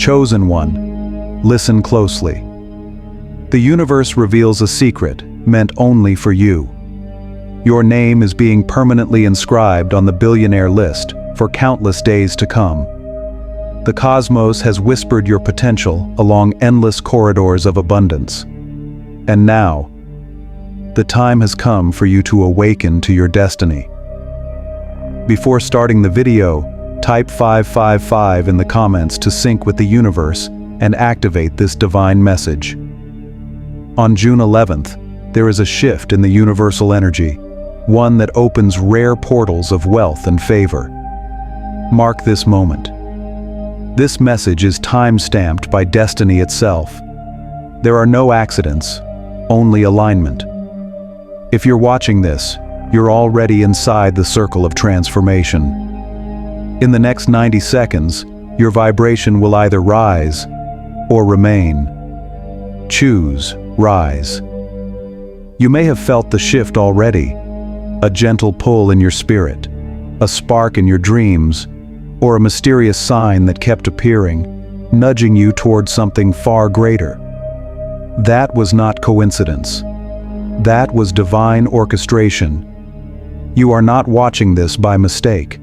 Chosen one, listen closely. The universe reveals a secret meant only for you. Your name is being permanently inscribed on the billionaire list for countless days to come. The cosmos has whispered your potential along endless corridors of abundance. And now, the time has come for you to awaken to your destiny. Before starting the video, type 555 in the comments to sync with the universe and activate this divine message. On June 11th, there is a shift in the universal energy, one that opens rare portals of wealth and favor. Mark this moment. This message is time-stamped by destiny itself. There are no accidents, only alignment. If you're watching this, you're already inside the circle of transformation. In the next 90 seconds, your vibration will either rise or remain. Choose rise. You may have felt the shift already, a gentle pull in your spirit, a spark in your dreams, or a mysterious sign that kept appearing, nudging you toward something far greater. That was not coincidence. That was divine orchestration. You are not watching this by mistake.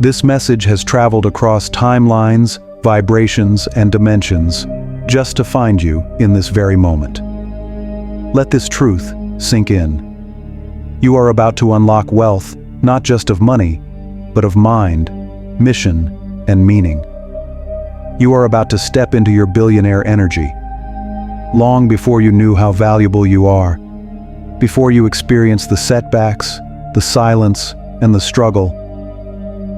This message has traveled across timelines, vibrations, and dimensions, just to find you in this very moment. Let this truth sink in. You are about to unlock wealth, not just of money, but of mind, mission, and meaning. You are about to step into your billionaire energy. Long before you knew how valuable you are, before you experienced the setbacks, the silence, and the struggle,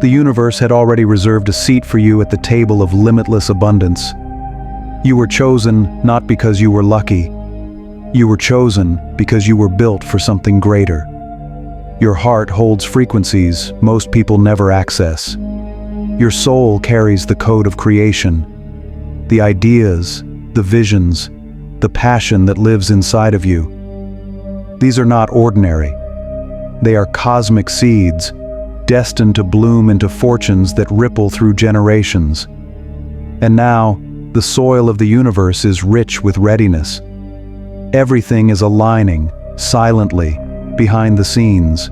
the universe had already reserved a seat for you at the table of limitless abundance. You were chosen not because you were lucky. You were chosen because you were built for something greater. Your heart holds frequencies most people never access. Your soul carries the code of creation, the ideas, the visions, the passion that lives inside of you. These are not ordinary. They are cosmic seeds, destined to bloom into fortunes that ripple through generations. And now, the soil of the universe is rich with readiness. Everything is aligning, silently, behind the scenes.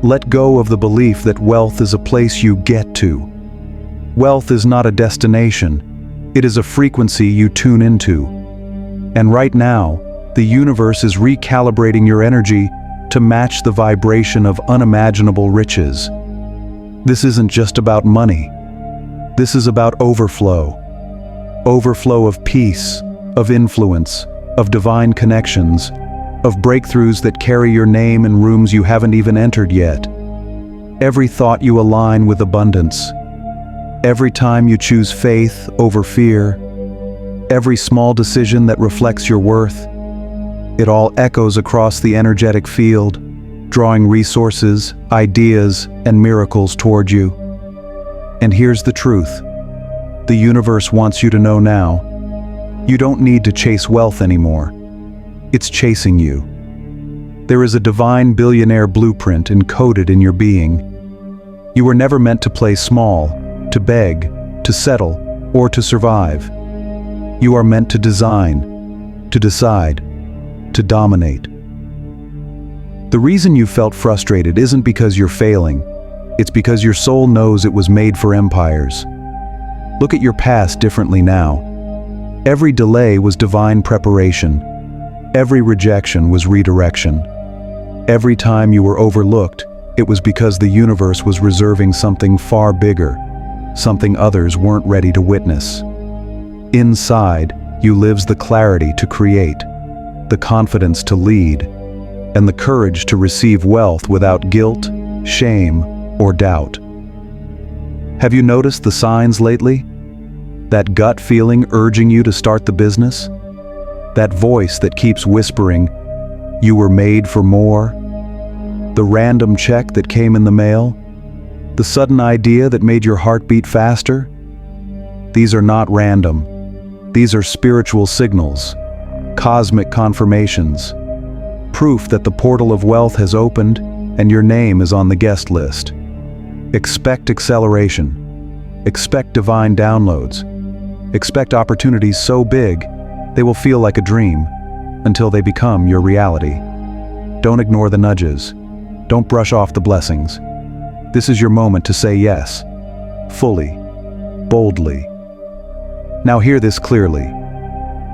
Let go of the belief that wealth is a place you get to. Wealth is not a destination. It is a frequency you tune into. And right now, the universe is recalibrating your energy to match the vibration of unimaginable riches. This isn't just about money. This is about overflow. Overflow of peace, of influence, of divine connections, of breakthroughs that carry your name in rooms you haven't even entered yet. Every thought you align with abundance. Every time you choose faith over fear. Every small decision that reflects your worth. It all echoes across the energetic field, drawing resources, ideas, and miracles toward you. And here's the truth. The universe wants you to know now. You don't need to chase wealth anymore. It's chasing you. There is a divine billionaire blueprint encoded in your being. You were never meant to play small, to beg, to settle, or to survive. You are meant to design, to decide, to dominate. The reason you felt frustrated isn't because you're failing. It's because your soul knows it was made for empires. Look at your past differently now. Every delay was divine preparation. Every rejection was redirection. Every time you were overlooked, it was because the universe was reserving something far bigger, something others weren't ready to witness. Inside, you lives the clarity to create, the confidence to lead, and the courage to receive wealth without guilt, shame, or doubt. Have you noticed the signs lately? That gut feeling urging you to start the business? That voice that keeps whispering, "You were made for more"? The random check that came in the mail? The sudden idea that made your heart beat faster? These are not random. These are spiritual signals, cosmic confirmations, proof that the portal of wealth has opened and your name is on the guest list. Expect acceleration. Expect divine downloads. Expect opportunities so big, they will feel like a dream, until they become your reality. Don't ignore the nudges. Don't brush off the blessings. This is your moment to say yes, fully, boldly. Now hear this clearly.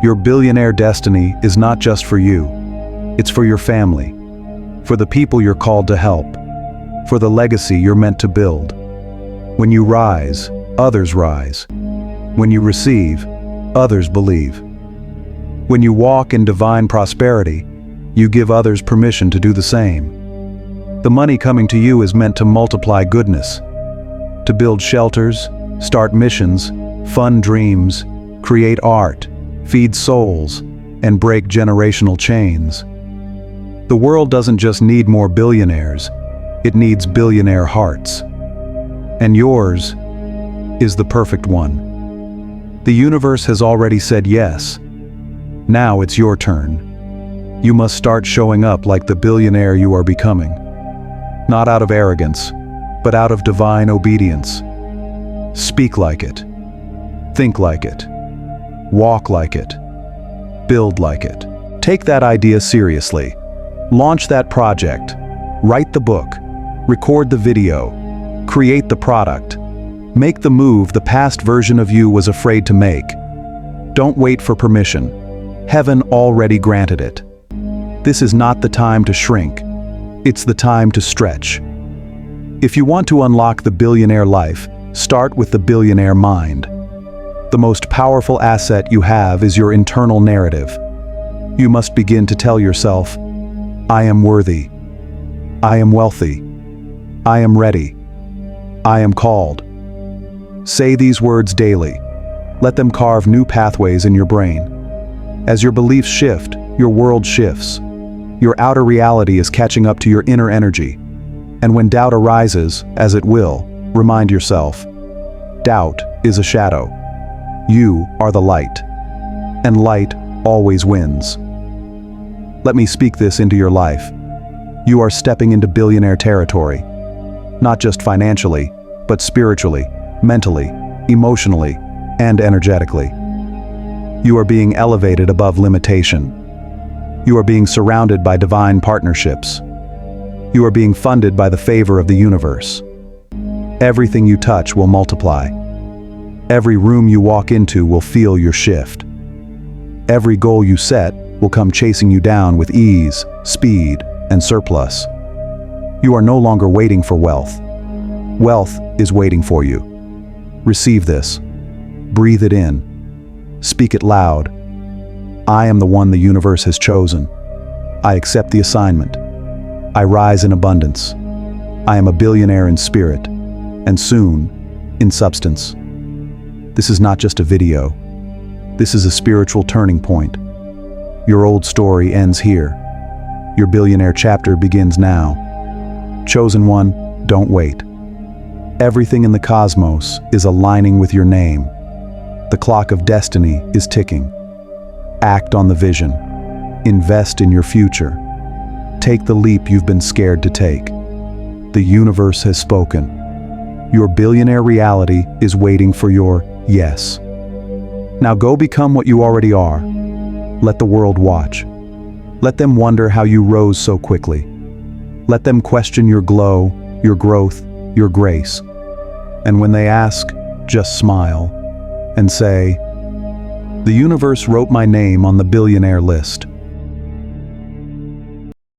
Your billionaire destiny is not just for you. It's for your family, for the people you're called to help, for the legacy you're meant to build. When you rise, others rise. When you receive, others believe. When you walk in divine prosperity, you give others permission to do the same. The money coming to you is meant to multiply goodness, to build shelters, start missions, fund dreams, create art, feed souls, and break generational chains. The world doesn't just need more billionaires, it needs billionaire hearts. And yours is the perfect one. The universe has already said yes. Now it's your turn. You must start showing up like the billionaire you are becoming. Not out of arrogance, but out of divine obedience. Speak like it. Think like it. Walk like it. Build like it. Take that idea seriously. Launch that project. Write the book. Record the video. Create the product. Make the move the past version of you was afraid to make. Don't wait for permission. Heaven already granted it. This is not the time to shrink. It's the time to stretch. If you want to unlock the billionaire life, start with the billionaire mind. The most powerful asset you have is your internal narrative. You must begin to tell yourself, I am worthy. I am wealthy. I am ready. I am called. Say these words daily. Let them carve new pathways in your brain. As your beliefs shift, your world shifts. Your outer reality is catching up to your inner energy. And when doubt arises, as it will, remind yourself, doubt is a shadow. You are the light. And light always wins. Let me speak this into your life. You are stepping into billionaire territory. Not just financially, but spiritually, mentally, emotionally, and energetically. You are being elevated above limitation. You are being surrounded by divine partnerships. You are being funded by the favor of the universe. Everything you touch will multiply. Every room you walk into will feel your shift. Every goal you set will come chasing you down with ease, speed, and surplus. You are no longer waiting for wealth. Wealth is waiting for you. Receive this. Breathe it in. Speak it loud. I am the one the universe has chosen. I accept the assignment. I rise in abundance. I am a billionaire in spirit, and soon, in substance. This is not just a video. This is a spiritual turning point. Your old story ends here. Your billionaire chapter begins now. Chosen one, don't wait. Everything in the cosmos is aligning with your name. The clock of destiny is ticking. Act on the vision. Invest in your future. Take the leap you've been scared to take. The universe has spoken. Your billionaire reality is waiting for your yes. Now go become what you already are. Let the world watch. Let them wonder how you rose so quickly. Let them question your glow, your growth, your grace. And when they ask, just smile and say, the universe wrote my name on the billionaire list.